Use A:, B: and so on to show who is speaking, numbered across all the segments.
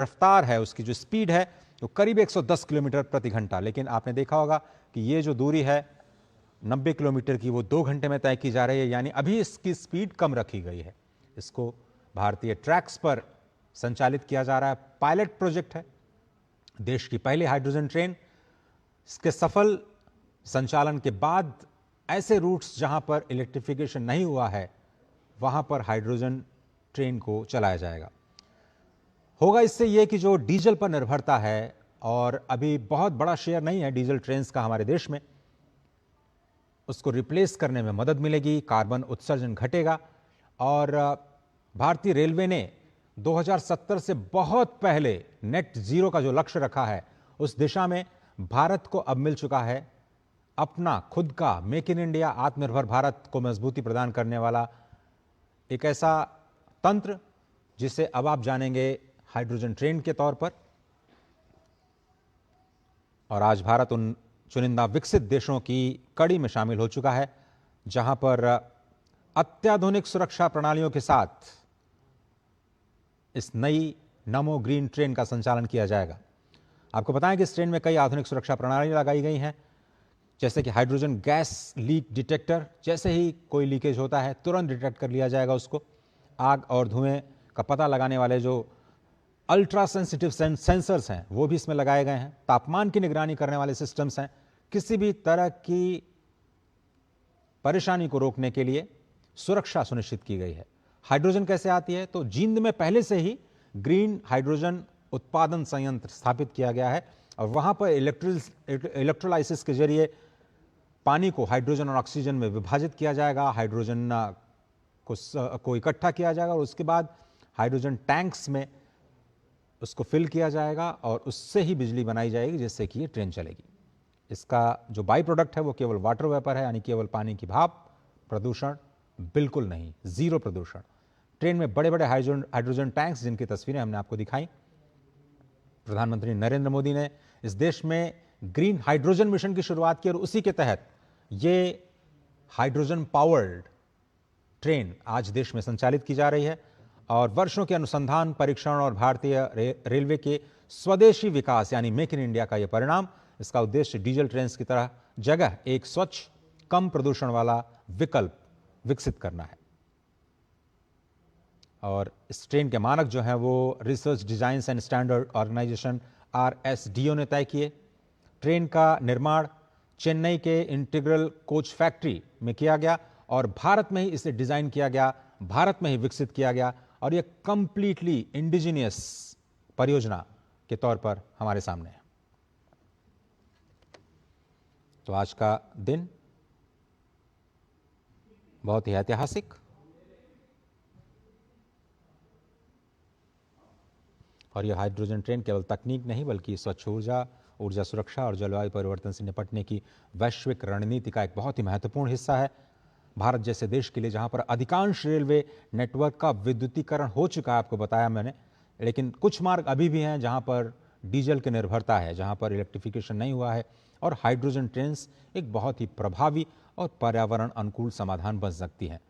A: रफ्तार है, उसकी जो स्पीड है वो करीब 110 किलोमीटर प्रति घंटा। लेकिन आपने देखा होगा कि ये जो दूरी है 90 किलोमीटर की, वो 2 घंटे में तय की जा रही है, यानी अभी इसकी स्पीड कम रखी गई है। इसको भारतीय ट्रैक्स पर संचालित किया जा रहा है, पायलट प्रोजेक्ट है, देश की पहली हाइड्रोजन ट्रेन। इसके सफल संचालन के बाद ऐसे रूट्स जहां पर इलेक्ट्रिफिकेशन नहीं हुआ है वहां पर हाइड्रोजन ट्रेन को चलाया जाएगा। होगा इससे यह कि जो डीजल पर निर्भरता है, और अभी बहुत बड़ा शेयर नहीं है डीजल ट्रेन्स का हमारे देश में, उसको रिप्लेस करने में मदद मिलेगी, कार्बन उत्सर्जन घटेगा। और भारतीय रेलवे ने 2070 से बहुत पहले नेट जीरो का जो लक्ष्य रखा है, उस दिशा में भारत को अब मिल चुका है अपना खुद का मेक इन इंडिया, आत्मनिर्भर भारत को मजबूती प्रदान करने वाला एक ऐसा तंत्र जिसे अब आप जानेंगे हाइड्रोजन ट्रेन के तौर पर। और आज भारत उन चुनिंदा विकसित देशों की कड़ी में शामिल हो चुका है जहां पर अत्याधुनिक सुरक्षा प्रणालियों के साथ इस नई नमो ग्रीन ट्रेन का संचालन किया जाएगा। आपको बताएं कि इस ट्रेन में कई आधुनिक सुरक्षा प्रणालियां लगाई गई हैं, जैसे कि हाइड्रोजन गैस लीक डिटेक्टर, जैसे ही कोई लीकेज होता है तुरंत डिटेक्ट कर लिया जाएगा उसको। आग और धुएं का पता लगाने वाले जो अल्ट्रा सेंसिटिव सेंसर्स हैं वो भी इसमें लगाए गए हैं। तापमान की निगरानी करने वाले सिस्टम्स हैं। किसी भी तरह की परेशानी को रोकने के लिए सुरक्षा सुनिश्चित की गई है। हाइड्रोजन कैसे आती है, तो जींद में पहले से ही ग्रीन हाइड्रोजन उत्पादन संयंत्र स्थापित किया गया है और वहां पर इलेक्ट्रोलाइसिस के जरिए पानी को हाइड्रोजन और ऑक्सीजन में विभाजित किया जाएगा, हाइड्रोजन को इकट्ठा किया जाएगा और उसके बाद हाइड्रोजन टैंक्स में उसको फिल किया जाएगा और उससे ही बिजली बनाई जाएगी जिससे कि ये ट्रेन चलेगी। इसका जो बाई प्रोडक्ट है वो केवल वाटर वेपर है, यानी केवल पानी की भाप। प्रदूषण बिल्कुल नहीं, जीरो प्रदूषण। ट्रेन में बड़े बड़े हाइड्रोजन टैंक्स जिनकी तस्वीरें हमने आपको दिखाई। प्रधानमंत्री नरेंद्र मोदी ने इस देश में ग्रीन हाइड्रोजन मिशन की शुरुआत की और उसी के तहत ये हाइड्रोजन पावर्ड ट्रेन आज देश में संचालित की जा रही है। और वर्षों के अनुसंधान, परीक्षण और भारतीय रेलवे के स्वदेशी विकास यानी मेक इन इंडिया का यह परिणाम। इसका उद्देश्य डीजल ट्रेन की तरह जगह एक स्वच्छ, कम प्रदूषण वाला विकल्प विकसित करना है। और इस ट्रेन के मानक जो हैं वो research design and standard organisation RSDO ने तय किए। ट्रेन का निर्माण चेन्नई के इंटीग्रल कोच फैक्ट्री में किया गया और भारत में ही इसे डिजाइन किया गया, भारत में ही विकसित किया गया और यह कंप्लीटली इंडिजिनियस परियोजना के तौर पर हमारे सामने है। तो आज का दिन बहुत ही ऐतिहासिक और यह हाइड्रोजन ट्रेन केवल तकनीक नहीं बल्कि स्वच्छ ऊर्जा, ऊर्जा सुरक्षा और जलवायु परिवर्तन से निपटने की वैश्विक रणनीति का एक बहुत ही महत्वपूर्ण हिस्सा है। भारत जैसे देश के लिए जहां पर अधिकांश रेलवे नेटवर्क का विद्युतीकरण हो चुका है, आपको बताया मैंने, लेकिन कुछ मार्ग अभी भी हैं जहां पर डीजल की निर्भरता है, जहां पर इलेक्ट्रिफिकेशन नहीं हुआ है और हाइड्रोजन ट्रेन एक बहुत ही प्रभावी और पर्यावरण अनुकूल समाधान बन सकती हैं।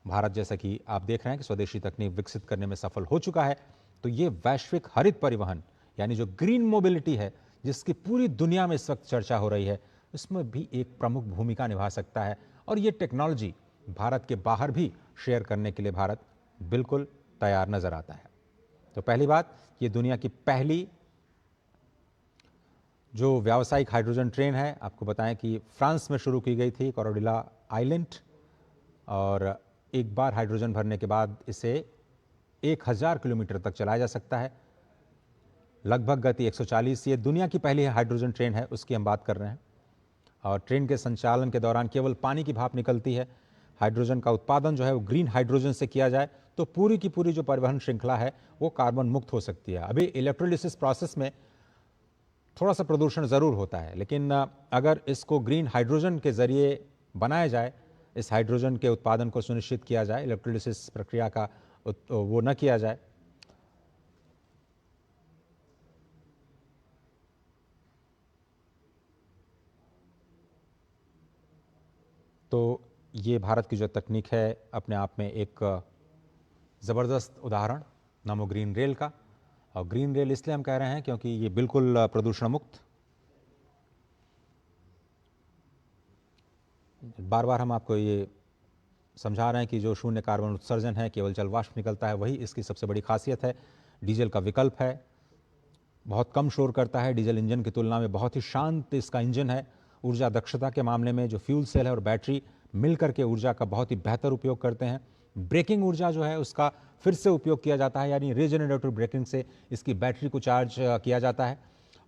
A: भारत जैसा कि आप देख रहे हैं कि स्वदेशी तकनीक विकसित करने में सफल हो चुका है, तो ये वैश्विक हरित परिवहन यानी जो ग्रीन मोबिलिटी है जिसकी पूरी दुनिया में इस वक्त चर्चा हो रही है, इसमें भी एक प्रमुख भूमिका निभा सकता है। और ये टेक्नोलॉजी भारत के बाहर भी शेयर करने के लिए भारत बिल्कुल तैयार नजर आता है। तो पहली बात, ये दुनिया की पहली जो व्यावसायिक हाइड्रोजन ट्रेन है, आपको बताएं कि फ्रांस में शुरू की गई थी, कोरोडिला आइलैंड, और एक बार हाइड्रोजन भरने के बाद इसे 1000 किलोमीटर तक चलाया जा सकता है, लगभग गति 140। ये दुनिया की पहली हाइड्रोजन ट्रेन है, उसकी हम बात कर रहे हैं। और ट्रेन के संचालन के दौरान केवल पानी की भाप निकलती है। हाइड्रोजन का उत्पादन जो है वो ग्रीन हाइड्रोजन से किया जाए तो पूरी की पूरी जो परिवहन श्रृंखला है वो कार्बन मुक्त हो सकती है। अभी इलेक्ट्रोलिसिस प्रोसेस में थोड़ा सा प्रदूषण जरूर होता है, लेकिन अगर इसको ग्रीन हाइड्रोजन के जरिए बनाया जाए, इस हाइड्रोजन के उत्पादन को सुनिश्चित किया जाए, इलेक्ट्रोलिसिस प्रक्रिया का वो न किया जाए, तो ये भारत की जो तकनीक है अपने आप में एक ज़बरदस्त उदाहरण नमो ग्रीन रेल का। और ग्रीन रेल इसलिए हम कह रहे हैं क्योंकि ये बिल्कुल प्रदूषण मुक्त, बार बार हम आपको ये समझा रहे हैं कि जो शून्य कार्बन उत्सर्जन है, केवल जल वाष्प निकलता है, वही इसकी सबसे बड़ी खासियत है। डीजल का विकल्प है, बहुत कम शोर करता है, डीजल इंजन की तुलना में बहुत ही शांत इसका इंजन है। ऊर्जा दक्षता के मामले में जो फ्यूल सेल है और बैटरी मिलकर के ऊर्जा का बहुत ही बेहतर उपयोग करते हैं। ब्रेकिंग ऊर्जा जो है उसका फिर से उपयोग किया जाता है, यानी रीजनरेटिव ब्रेकिंग से इसकी बैटरी को चार्ज किया जाता है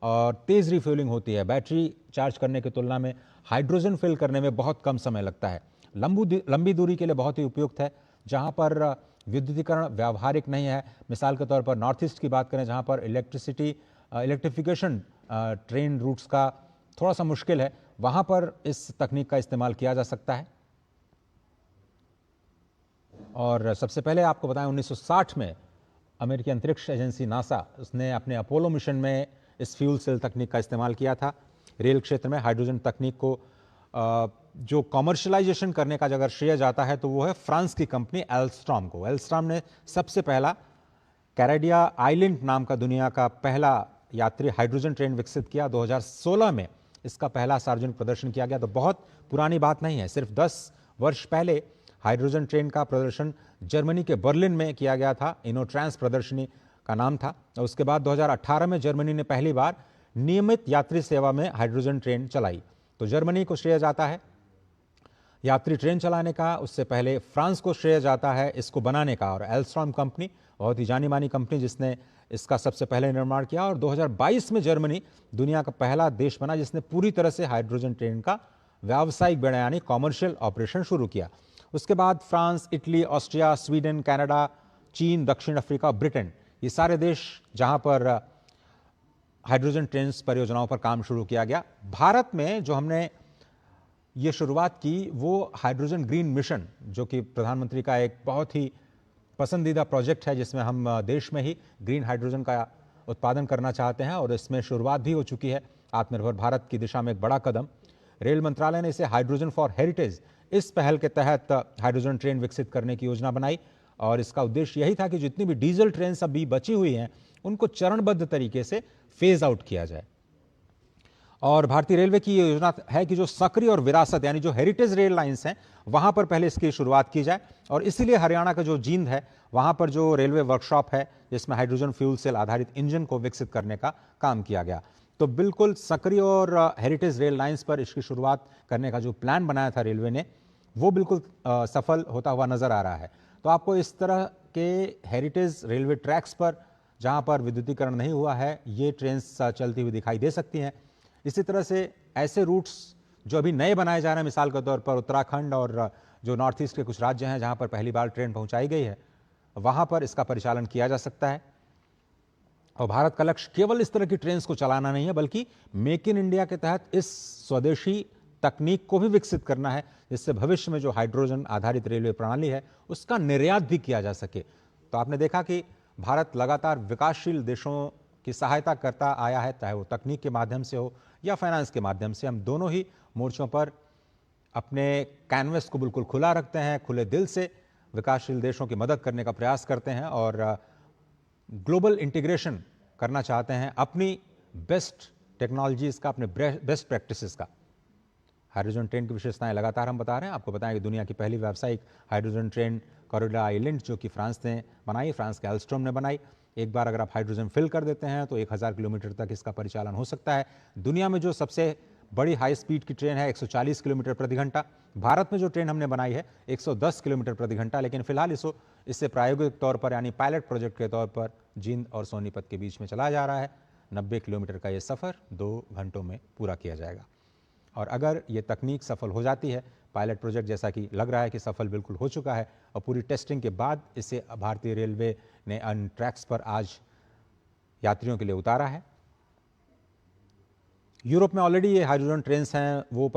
A: और तेज़ रिफ्यूलिंग होती है। बैटरी चार्ज करने की तुलना में हाइड्रोजन फिल करने में बहुत कम समय लगता है। लंबी दूरी के लिए बहुत ही उपयुक्त है, जहाँ पर विद्युतीकरण व्यावहारिक नहीं है। मिसाल के तौर पर नॉर्थ ईस्ट की बात करें, जहाँ पर इलेक्ट्रिफिकेशन ट्रेन रूट्स का थोड़ा सा मुश्किल है, वहाँ पर इस तकनीक का इस्तेमाल किया जा सकता है। और सबसे पहले आपको बताएं 1960 में अमेरिकी अंतरिक्ष एजेंसी नासा, उसने अपने अपोलो मिशन में इस फ्यूल सेल तकनीक का इस्तेमाल किया था। रेल क्षेत्र में हाइड्रोजन तकनीक को जो कॉमर्शलाइजेशन करने का अगर श्रेय जाता है तो वो है फ्रांस की कंपनी एल्स्ट्रॉम को। एल्स्ट्रॉम ने सबसे पहला कैरेडिया आइलैंड नाम का दुनिया का पहला यात्री हाइड्रोजन ट्रेन विकसित किया। 2016 में इसका पहला सार्वजनिक प्रदर्शन किया गया। तो बहुत पुरानी बात नहीं है, सिर्फ 10 वर्ष पहले हाइड्रोजन ट्रेन का प्रदर्शन जर्मनी के बर्लिन में किया गया था। इनोट्रांस प्रदर्शनी का नाम था। और उसके बाद 2018 में जर्मनी ने पहली बार नियमित यात्री सेवा में हाइड्रोजन ट्रेन चलाई। तो जर्मनी को श्रेय जाता है यात्री ट्रेन चलाने का, उससे पहले फ्रांस को श्रेय जाता है इसको बनाने का। और एल्स्ट्रॉम कंपनी बहुत ही जानी मानी कंपनी जिसने इसका सबसे पहले निर्माण किया। और 2022 में जर्मनी दुनिया का पहला देश बना जिसने पूरी तरह से हाइड्रोजन ट्रेन का व्यावसायिक बेड़ा यानी कॉमर्शियल ऑपरेशन शुरू किया। उसके बाद France, Italy, Austria, Sweden, Canada, चीन, दक्षिण अफ्रीका, ब्रिटेन, ये सारे देश जहां पर हाइड्रोजन ट्रेन परियोजनाओं पर काम शुरू किया गया। भारत में जो हमने ये शुरुआत की वो हाइड्रोजन ग्रीन मिशन, जो कि प्रधानमंत्री का एक बहुत ही पसंदीदा प्रोजेक्ट है, जिसमें हम देश में ही ग्रीन हाइड्रोजन का उत्पादन करना चाहते हैं और इसमें शुरुआत भी हो चुकी है। आत्मनिर्भर भारत की दिशा में एक बड़ा कदम। रेल मंत्रालय ने इसे हाइड्रोजन फॉर हेरिटेज, इस पहल के तहत हाइड्रोजन ट्रेन विकसित करने की योजना बनाई। और इसका उद्देश्य यही था कि जितनी भी डीजल ट्रेन अभी बची हुई हैं उनको चरणबद्ध तरीके से फेज आउट किया जाए। और भारतीय रेलवे की ये योजना है कि जो सक्रिय और विरासत यानी जो हेरिटेज रेल लाइंस हैं वहां पर पहले इसकी शुरुआत की जाए। और इसीलिए हरियाणा का जो जींद है वहां पर जो रेलवे वर्कशॉप है जिसमें हाइड्रोजन फ्यूल सेल आधारित इंजन को विकसित करने का काम किया गया। तो बिल्कुल सक्रिय और हेरिटेज रेल लाइंस पर इसकी शुरुआत करने का जो प्लान बनाया था रेलवे ने वो बिल्कुल सफल होता हुआ नजर आ रहा है। तो आपको इस तरह के हेरिटेज रेलवे ट्रैक्स पर जहां पर विद्युतीकरण नहीं हुआ है ये ट्रेन चलती हुई दिखाई दे सकती हैं। इसी तरह से ऐसे रूट्स जो अभी नए बनाए जा रहे हैं, मिसाल के तौर पर उत्तराखंड और जो नॉर्थ ईस्ट के कुछ राज्य हैं जहां पर पहली बार ट्रेन पहुंचाई गई है, वहां पर इसका परिचालन किया जा सकता है। और भारत का लक्ष्य केवल इस तरह की ट्रेन को चलाना नहीं है बल्कि मेक इन इंडिया के तहत इस स्वदेशी तकनीक को भी विकसित करना है, जिससे भविष्य में जो हाइड्रोजन आधारित रेलवे प्रणाली है उसका निर्यात भी किया जा सके। तो आपने देखा कि भारत लगातार विकासशील देशों की सहायता करता आया है, चाहे वो तकनीक के माध्यम से हो या फाइनेंस के माध्यम से। हम दोनों ही मोर्चों पर अपने कैनवस को बिल्कुल खुला रखते हैं, खुले दिल से विकासशील देशों की मदद करने का प्रयास करते हैं और ग्लोबल इंटीग्रेशन करना चाहते हैं अपनी बेस्ट टेक्नोलॉजीज का, अपने बेस्ट प्रैक्टिसेस का। हाइड्रोजन ट्रेन की विशेषताएं लगातार हम बता रहे हैं। आपको बताएं कि दुनिया की पहली व्यावसायिक हाइड्रोजन ट्रेन कैरेडिया आइलैंड जो कि फ्रांस ने बनाई, फ्रांस के एल्स्ट्रॉम ने बनाई। एक बार अगर आप हाइड्रोजन फिल कर देते हैं तो 1000 किलोमीटर तक इसका परिचालन हो सकता है। दुनिया में जो सबसे बड़ी हाई स्पीड की ट्रेन है 140 किलोमीटर प्रति घंटा। भारत में जो ट्रेन हमने बनाई है 110 किलोमीटर प्रति घंटा, लेकिन फिलहाल इससे प्रायोगिक तौर पर यानी पायलट प्रोजेक्ट के तौर पर जींद और सोनीपत के बीच में चलाया जा रहा है। 90 किलोमीटर का ये सफ़र 2 घंटों में पूरा किया जाएगा। और अगर ये तकनीक सफल हो जाती है, पायलट प्रोजेक्ट जैसा कि लग रहा है कि सफल बिल्कुल हो चुका है और पूरी टेस्टिंग के बाद इसे भारतीय रेलवे ने अन ट्रैक्स पर आज यात्रियों के लिए उतारा है। यूरोप में ऑलरेडी ये हाइड्रोजन ट्रेन्स हैं, वो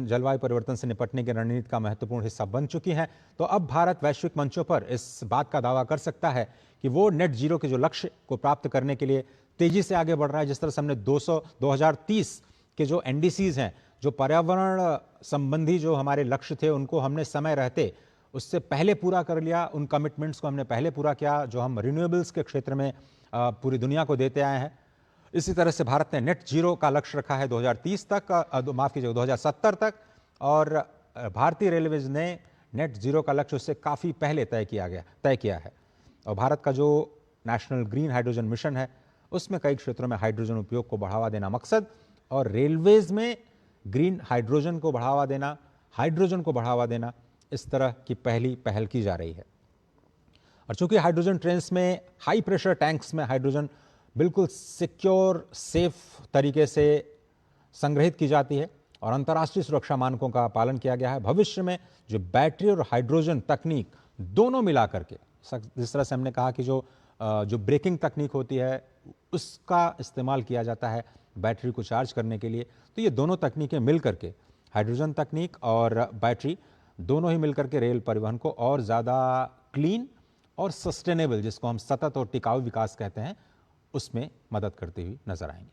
A: जलवायु परिवर्तन से निपटने की रणनीति का महत्वपूर्ण हिस्सा बन चुकी हैं। तो अब भारत वैश्विक मंचों पर इस बात का दावा कर सकता है कि वो नेट जीरो के जो लक्ष्य को प्राप्त करने के लिए तेजी से आगे बढ़ रहा है। जिस तरह से हमने 2030 के जो एनडीसीज हैं, जो पर्यावरण संबंधी जो हमारे लक्ष्य थे, उनको हमने समय रहते उससे पहले पूरा कर लिया। उन कमिटमेंट्स को हमने पहले पूरा किया। जो हम रिन्यूएबल्स के क्षेत्र में पूरी दुनिया को देते आए हैं। इसी तरह से भारत ने नेट जीरो का लक्ष्य रखा है 2030 तक, माफ कीजिएगा 2070 तक, और भारतीय रेलवेज ने नेट जीरो का लक्ष्य उससे काफ़ी पहले तय किया है। और भारत का जो नेशनल ग्रीन हाइड्रोजन मिशन है उसमें कई क्षेत्रों में हाइड्रोजन उपयोग को बढ़ावा देना मकसद, और रेलवेज में ग्रीन हाइड्रोजन को बढ़ावा देना, हाइड्रोजन को बढ़ावा देना, इस तरह की पहल की जा रही है। और चूंकि हाइड्रोजन ट्रेन्स में हाई प्रेशर टैंक्स में हाइड्रोजन बिल्कुल सिक्योर सेफ तरीके से संग्रहित की जाती है और अंतर्राष्ट्रीय सुरक्षा मानकों का पालन किया गया है, भविष्य में जो बैटरी और हाइड्रोजन तकनीक दोनों मिला करके, जिस तरह से हमने कहा कि जो ब्रेकिंग तकनीक होती है उसका इस्तेमाल किया जाता है बैटरी को चार्ज करने के लिए, तो ये दोनों तकनीकें मिल करके, हाइड्रोजन तकनीक और बैटरी दोनों ही मिलकर के रेल परिवहन को और ज़्यादा क्लीन और सस्टेनेबल, जिसको हम सतत और टिकाऊ विकास कहते हैं, उसमें मदद करती हुई नजर आएंगी।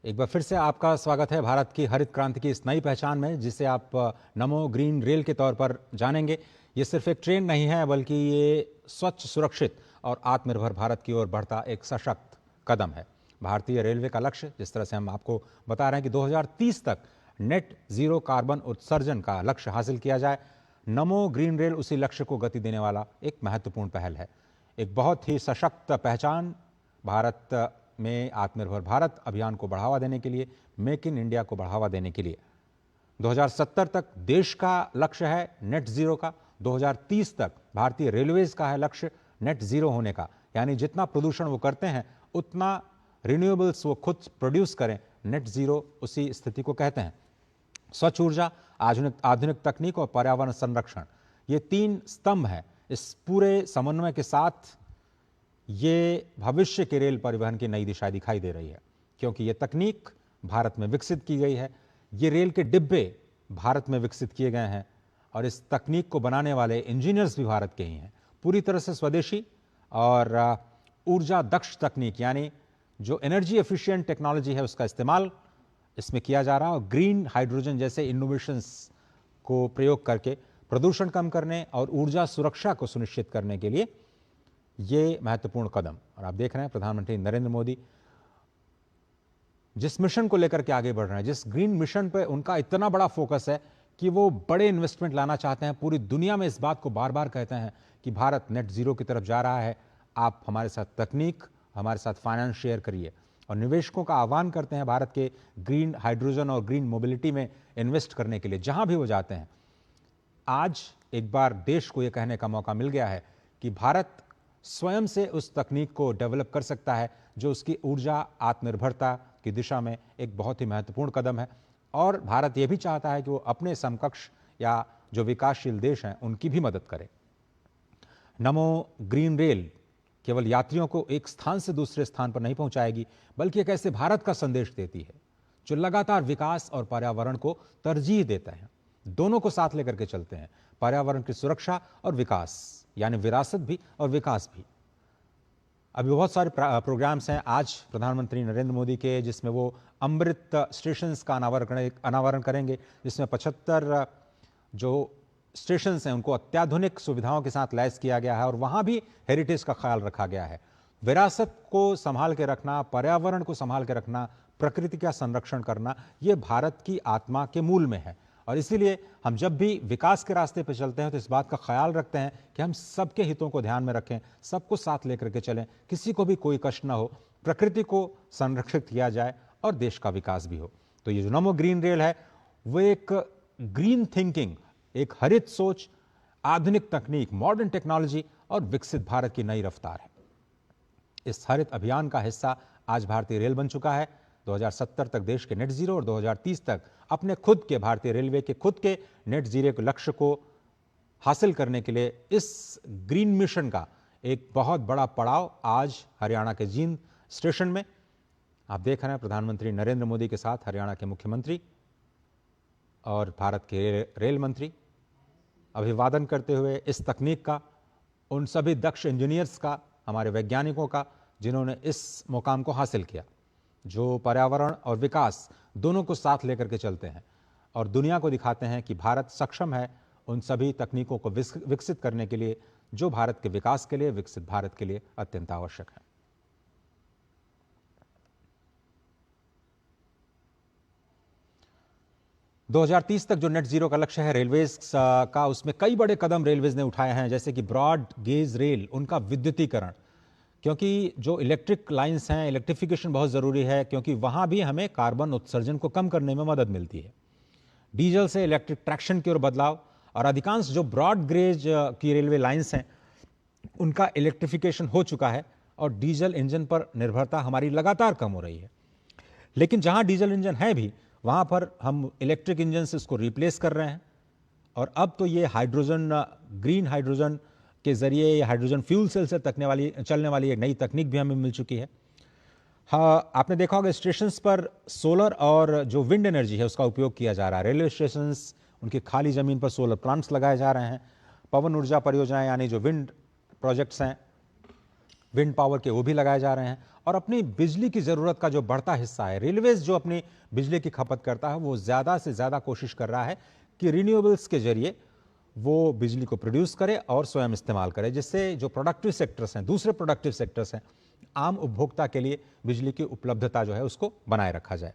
A: एक बार फिर से आपका स्वागत है भारत की हरित क्रांति की इस नई पहचान में, जिसे आप नमो ग्रीन रेल के तौर पर जानेंगे। ये सिर्फ एक ट्रेन नहीं है, बल्कि ये स्वच्छ, सुरक्षित और आत्मनिर्भर भारत की ओर बढ़ता एक सशक्त कदम है। भारतीय रेलवे का लक्ष्य, जिस तरह से हम आपको बता रहे हैं कि 2030 तक नेट जीरो कार्बन उत्सर्जन का लक्ष्य हासिल किया जाए, नमो ग्रीन रेल उसी लक्ष्य को गति देने वाला एक महत्वपूर्ण पहल है। एक बहुत ही सशक्त पहचान भारत में आत्मनिर्भर भारत अभियान को बढ़ावा देने के लिए, मेक इन इंडिया को बढ़ावा देने के लिए 2070 तक देश का लक्ष्य है नेट जीरो का, 2030 तक भारतीय रेलवेज का है लक्ष्य नेट जीरो होने का, यानी जितना प्रदूषण वो करते हैं उतना रिन्यूएबल्स वो खुद प्रोड्यूस करें, नेट जीरो उसी स्थिति को कहते हैं। स्वच्छ ऊर्जा, आधुनिक तकनीक और पर्यावरण संरक्षण, ये तीन स्तंभ हैं। इस पूरे समन्वय के साथ ये भविष्य के रेल परिवहन की नई दिशा दिखाई दे रही है, क्योंकि ये तकनीक भारत में विकसित की गई है, ये रेल के डिब्बे भारत में विकसित किए गए हैं और इस तकनीक को बनाने वाले इंजीनियर्स भी भारत के ही हैं। पूरी तरह से स्वदेशी और ऊर्जा दक्ष तकनीक, यानी जो एनर्जी एफिशिएंट टेक्नोलॉजी है उसका इस्तेमाल इसमें किया जा रहा है, और ग्रीन हाइड्रोजन जैसे इनोवेशंस को प्रयोग करके प्रदूषण कम करने और ऊर्जा सुरक्षा को सुनिश्चित करने के लिए ये महत्वपूर्ण कदम। और आप देख रहे हैं प्रधानमंत्री नरेंद्र मोदी जिस मिशन को लेकर के आगे बढ़ रहे हैं, जिस ग्रीन मिशन पे उनका इतना बड़ा फोकस है कि वो बड़े इन्वेस्टमेंट लाना चाहते हैं, पूरी दुनिया में इस बात को बार बार कहते हैं कि भारत नेट जीरो की तरफ जा रहा है, आप हमारे साथ तकनीक, हमारे साथ फाइनेंस शेयर करिए, और निवेशकों का आह्वान करते हैं भारत के ग्रीन हाइड्रोजन और ग्रीन मोबिलिटी में इन्वेस्ट करने के लिए जहां भी वो जाते हैं। आज एक बार देश को यह कहने का मौका मिल गया है कि भारत स्वयं से उस तकनीक को डेवलप कर सकता है जो उसकी ऊर्जा आत्मनिर्भरता की दिशा में एक बहुत ही महत्वपूर्ण कदम है, और भारत यह भी चाहता है कि वो अपने समकक्ष या जो विकासशील देश हैं उनकी भी मदद करे। नमो ग्रीन रेल केवल यात्रियों को एक स्थान से दूसरे स्थान पर नहीं पहुंचाएगी, बल्कि एक ऐसे भारत का संदेश देती है जो लगातार विकास और पर्यावरण को तरजीह देते हैं, दोनों को साथ लेकर के चलते हैं, पर्यावरण की सुरक्षा और विकास, यानी विरासत भी और विकास भी। अभी बहुत सारे प्रोग्राम्स हैं आज प्रधानमंत्री नरेंद्र मोदी के, जिसमें वो अमृत स्टेशंस का अनावरण करेंगे, जिसमें 75 जो स्टेशंस हैं उनको अत्याधुनिक सुविधाओं के साथ लैस किया गया है और वहां भी हेरिटेज का ख्याल रखा गया है। विरासत को संभाल के रखना, पर्यावरण को संभाल के रखना, प्रकृति का संरक्षण करना, ये भारत की आत्मा के मूल में है। और इसीलिए हम जब भी विकास के रास्ते पर चलते हैं तो इस बात का ख्याल रखते हैं कि हम सबके हितों को ध्यान में रखें, सबको साथ लेकर के चलें, किसी को भी कोई कष्ट ना हो, प्रकृति को संरक्षित किया जाए और देश का विकास भी हो। तो ये जो नमो ग्रीन रेल है वो एक ग्रीन थिंकिंग, एक हरित सोच, आधुनिक तकनीक, मॉडर्न टेक्नोलॉजी और विकसित भारत की नई रफ्तार है। इस हरित अभियान का हिस्सा आज भारतीय रेल बन चुका है। 2070 तक देश के नेट जीरो और 2030 तक अपने खुद के, भारतीय रेलवे के खुद के नेट जीरो के लक्ष्य को हासिल करने के लिए इस ग्रीन मिशन का एक बहुत बड़ा पड़ाव आज हरियाणा के जींद स्टेशन में आप देख रहे हैं। प्रधानमंत्री नरेंद्र मोदी के साथ हरियाणा के मुख्यमंत्री और भारत के रेल मंत्री अभिवादन करते हुए इस तकनीक का, उन सभी दक्ष इंजीनियर्स का, हमारे वैज्ञानिकों का, जिन्होंने इस मुकाम को हासिल किया, जो पर्यावरण और विकास दोनों को साथ लेकर के चलते हैं और दुनिया को दिखाते हैं कि भारत सक्षम है उन सभी तकनीकों को विकसित करने के लिए जो भारत के विकास के लिए, विकसित भारत के लिए अत्यंत आवश्यक है। दो 2030 तक जो नेट जीरो का लक्ष्य है रेलवेज का, उसमें कई बड़े कदम रेलवेज ने उठाए हैं, जैसे कि ब्रॉड गेज रेल, उनका विद्युतीकरण, क्योंकि जो इलेक्ट्रिक लाइंस हैं, इलेक्ट्रिफिकेशन बहुत ज़रूरी है, क्योंकि वहाँ भी हमें कार्बन उत्सर्जन को कम करने में मदद मिलती है। डीजल से इलेक्ट्रिक ट्रैक्शन की ओर बदलाव, और अधिकांश जो ब्रॉड गेज की रेलवे लाइंस हैं उनका इलेक्ट्रिफिकेशन हो चुका है और डीजल इंजन पर निर्भरता हमारी लगातार कम हो रही है। लेकिन जहाँ डीजल इंजन है भी, वहाँ पर हम इलेक्ट्रिक इंजन से उसको रिप्लेस कर रहे हैं और अब तो ये हाइड्रोजन, ग्रीन हाइड्रोजन के जरिए हाइड्रोजन फ्यूल सेल से चलने वाली एक नई तकनीक भी हमें मिल चुकी है। हाँ, आपने देखा होगा स्टेशंस पर सोलर और जो विंड एनर्जी है उसका उपयोग किया जा रहा है। रेलवे स्टेशंस, उनकी खाली जमीन पर सोलर प्लांट्स लगाए जा रहे हैं। पवन ऊर्जा परियोजनाएं, यानी जो विंड प्रोजेक्ट्स हैं, विंड पावर के, वो भी लगाए जा रहे हैं। और अपनी बिजली की ज़रूरत का जो बढ़ता हिस्सा है, रेलवेज जो अपनी बिजली की खपत करता है, वो ज़्यादा से ज़्यादा कोशिश कर रहा है कि रिन्यूएबल्स के जरिए वो बिजली को प्रोड्यूस करे और स्वयं इस्तेमाल करे, जिससे जो प्रोडक्टिव सेक्टर्स हैं, दूसरे प्रोडक्टिव सेक्टर्स हैं, आम उपभोक्ता के लिए बिजली की उपलब्धता जो है उसको बनाए रखा जाए।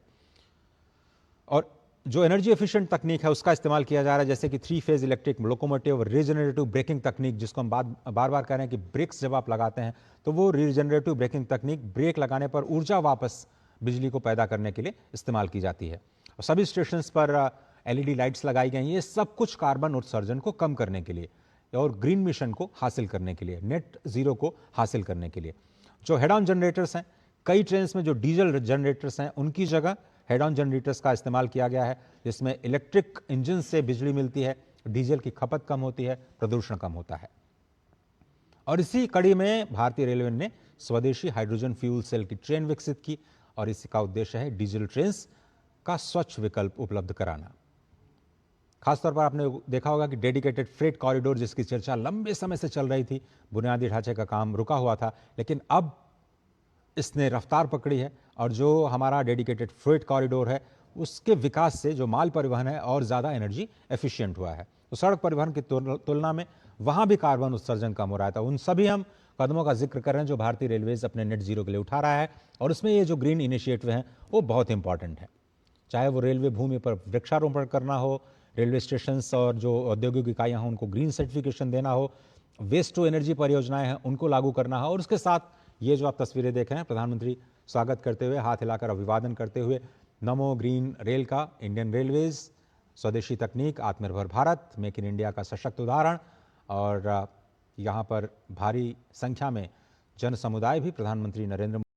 A: और जो एनर्जी एफिशिएंट तकनीक है उसका इस्तेमाल किया जा रहा है, जैसे कि 3 phase electric locomotive, regenerative braking तकनीक, जिसको हम बार बार कह रहे हैं कि ब्रेक्स जब आप लगाते हैं तो वो रीजनरेटिव ब्रेकिंग तकनीक, ब्रेक लगाने पर ऊर्जा वापस बिजली को पैदा करने के लिए इस्तेमाल की जाती है। और सभी स्टेशन पर LED लाइट्स लगाई गई। ये सब कुछ कार्बन उत्सर्जन को कम करने के लिए और ग्रीन मिशन को हासिल करने के लिए, नेट जीरो को हासिल करने के लिए। जो हेड ऑन जनरेटर्स हैं, कई ट्रेन में जो डीजल जनरेटर्स हैं उनकी जगह हेड ऑन जनरेटर्स का इस्तेमाल किया गया है, जिसमें इलेक्ट्रिक इंजन से बिजली मिलती है, डीजल की खपत कम होती है, प्रदूषण कम होता है। और इसी कड़ी में भारतीय रेलवे ने स्वदेशी हाइड्रोजन फ्यूल सेल की ट्रेन विकसित की और इसका उद्देश्य है डीजल ट्रेन का स्वच्छ विकल्प उपलब्ध कराना। खासतौर पर आपने देखा होगा कि डेडिकेटेड फ्रेट कॉरिडोर, जिसकी चर्चा लंबे समय से चल रही थी, बुनियादी ढांचे का काम रुका हुआ था, लेकिन अब इसने रफ्तार पकड़ी है और जो हमारा डेडिकेटेड फ्रेट कॉरिडोर है उसके विकास से जो माल परिवहन है और ज़्यादा एनर्जी एफिशिएंट हुआ है। तो सड़क परिवहन की तुलना में वहाँ भी कार्बन उत्सर्जन कम हो रहा था। उन सभी हम कदमों का जिक्र कर रहे हैं जो भारतीय रेलवेज अपने नेट जीरो के लिए उठा रहा है और उसमें ये जो ग्रीन इनिशिएटिव हैं वो बहुत इंपॉर्टेंट है। चाहे वो रेलवे भूमि पर वृक्षारोपण करना हो, रेलवे स्टेशन और जो औद्योगिक इकाइयाँ हैं उनको ग्रीन सर्टिफिकेशन देना हो, वेस्ट टू एनर्जी परियोजनाएं हैं उनको लागू करना हो, और उसके साथ ये जो आप तस्वीरें देख रहे हैं, प्रधानमंत्री स्वागत करते हुए, हाथ हिलाकर अभिवादन करते हुए नमो ग्रीन रेल का, इंडियन रेलवेज, स्वदेशी तकनीक, आत्मनिर्भर भारत, मेक इन इंडिया का सशक्त उदाहरण। और यहाँ पर भारी संख्या में जन समुदाय भी प्रधानमंत्री नरेंद्र